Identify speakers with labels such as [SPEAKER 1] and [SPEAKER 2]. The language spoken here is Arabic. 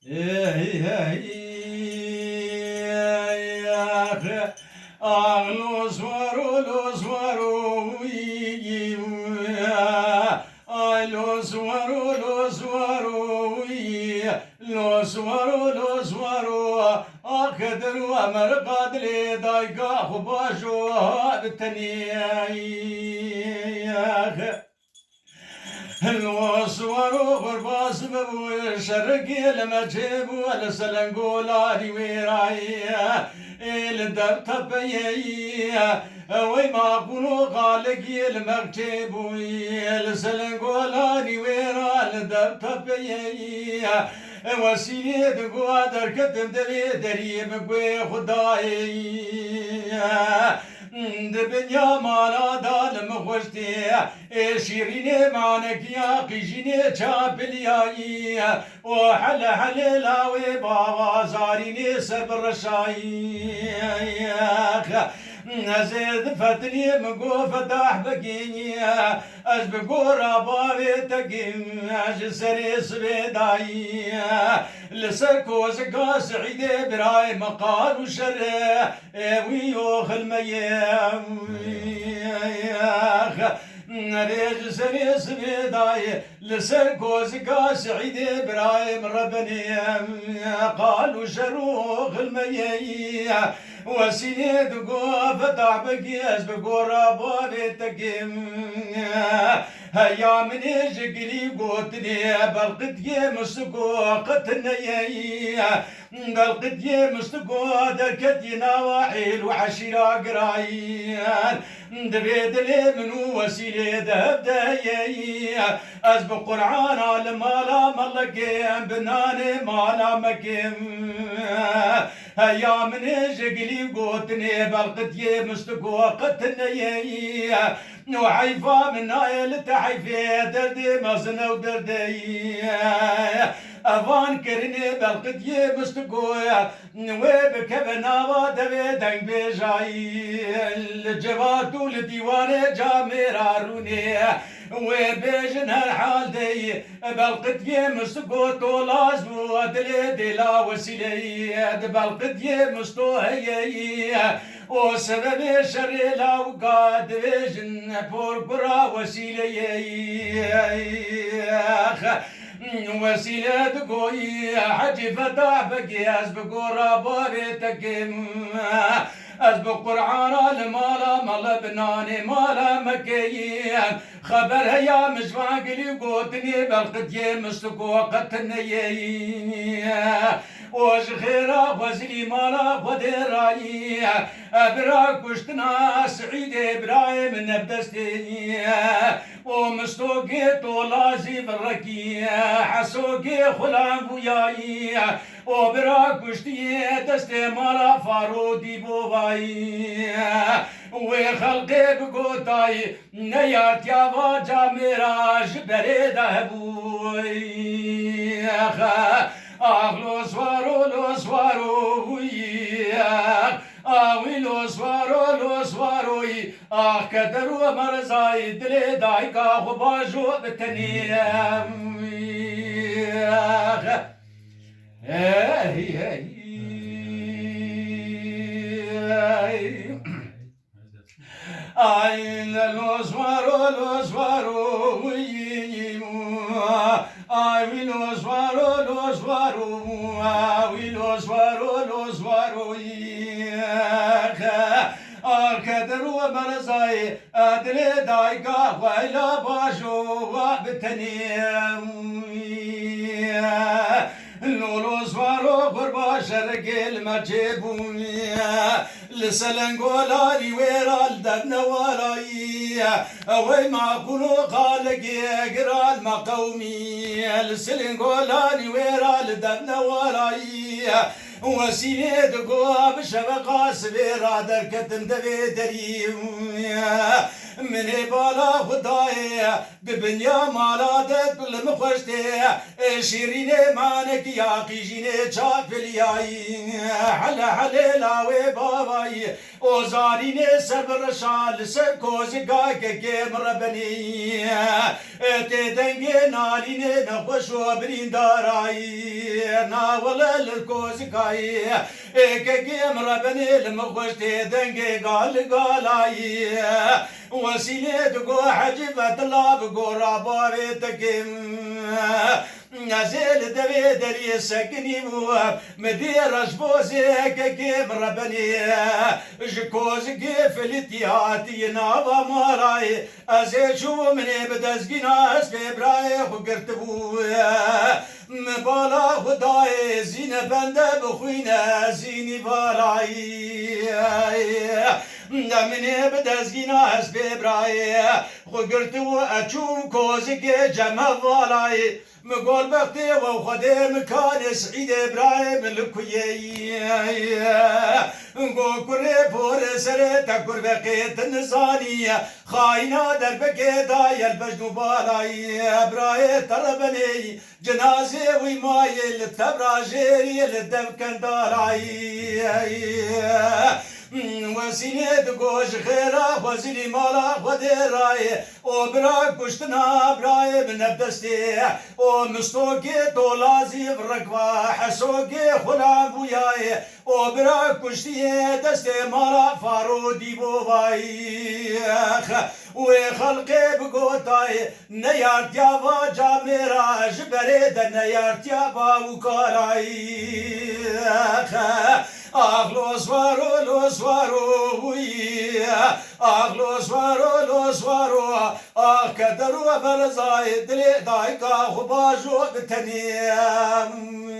[SPEAKER 1] Lo suaro, lo suaro, ay, lo suaro, lo suaro, lo suaro, lo suaro, أقدر وأمر قادلي ضايقة خباشو بالتنيا الوصور غرباس بشرقي لما جيبوا السلنقولاري ورايا الدب تبيا وما قولوا قالقي المكتب السلنقولاري ورا الدب تبيا وسيد قادر كتم دري دري مقوي خداي دبنيا مانا دالم خوشتي شيريني مانك يا قيجيني جابلياي وحل حل لاوي بابا زاريني سبر شاي زيد فتني مقو فتح بقيني اش بقو راباوي تقيم اش سري سبيداي لسركوز قاس عيدي براي مقال وشر ويوخ الميام ريج سري سبيداي لسركوز قاس عيدي براي ربني قالوا شروخ الميام وسيد قو فتح بقياس بقو راباوي تقيم هيا من جقلي قوتني بالقد مستقو قتني بالقد مستقو دركت نواحيل وعشيرة قرايان دبيد لي منو وسيلة ذهب دايي أسبق قرعان على مالا ملقيم بناني مالا مكيم هيا من جقلي قوتني بالقد مستقو قتني وحيفا من نايل تحيفي دردي مزنة ودردي أفان كرني بالقدية مستقوية وبكبنا ودبي دنگ بجاي الجواد والديوان جامير روني وبيجن هالحال دي بالقدية مستقو طولاز ودلي دلا وسيلي بالقدية مستوهي وسبب شر لا وقاد بيجن بورقرا وسيلي وسيلة قوي حجي فتح بقي أسبق رابوري تقيم أسبق قرعان المالا مالا بناني مالا مكيين خبر هيا مشفاقلي قوتني بالقدية مستقو قتني وش خيرا وزلي مالا ودراي أبرا كشتنا سعيد إبراهيم نبدستي ومستوقي طولازي بركي حسوقي خلان وياي وبرا كشتي دستي مالا فارودي بوباي وخلقي بقوتاي نيات يا واجا ميراج بريد هبوي لو سوارو لو سوارو كدرو مرزاي دلي دايكا خباجو بتنيام اي لو سوارو Ai lo swaro, ai lo swaro, كدرو مرزاي أدلي دايقا ويلا باشو وابتنيم لولو سوارو قربا شرق المجيبون لسلنقولاري ويرا الدبن وراي وي ما كنو قالق يقرا المقومي لسلنقولاري ويرا الدبن وراي وسيد قواب شبقا سبيرا دركتم دبي دريم من بالا خدای ببنیا مالادت بلم خوشته شیرین مانک یا قیجین چاپلیایی حل حل لاوی بابایی اوزارین سبر شال سر کوزگا که مربنی تدنگ نالین نخوش و بریندارایی ناول کوزگای که مربنی لمخوش تدنگ قال قالایی وسيلة دقو حجبة طلاب قرا بارتكم نزل دبي دري سكني مواب مدير اشبوزك كيم ربني جكوز كيف الاتياتي نابا ماراي ازي شو مني بدزقنا اسبي براي وقرتبو مبالا خداي زين بنده بخوينا زيني بالاي مني بدزقنا اسبي براي وقرتبو اچوم كوزك جمع بالاي مقول بختي وخدي مكان سعيد ابراهيم الكويي نقول كري بور سري تكر بقيت النزانية خاينة دربك داي البجن بالاي ابراهيم طلبني جنازي ويمايل التبراجيري للدفكن دالاي وسينة قوش خيرا وزيني مالا ودراي وبرا كشتنا براي من بدستي ومستوكي طولازي بركوا حسوكي خلان بوياي وبرا كشتي دستي مالا فارو ديبو باي وخلقي بقوتاي نيارتيا واجا ميرا جبريد نيارتيا باوكالاي لو سوارو لو سوارو كدروا برزاي دلي دايكا خباجو بتنيام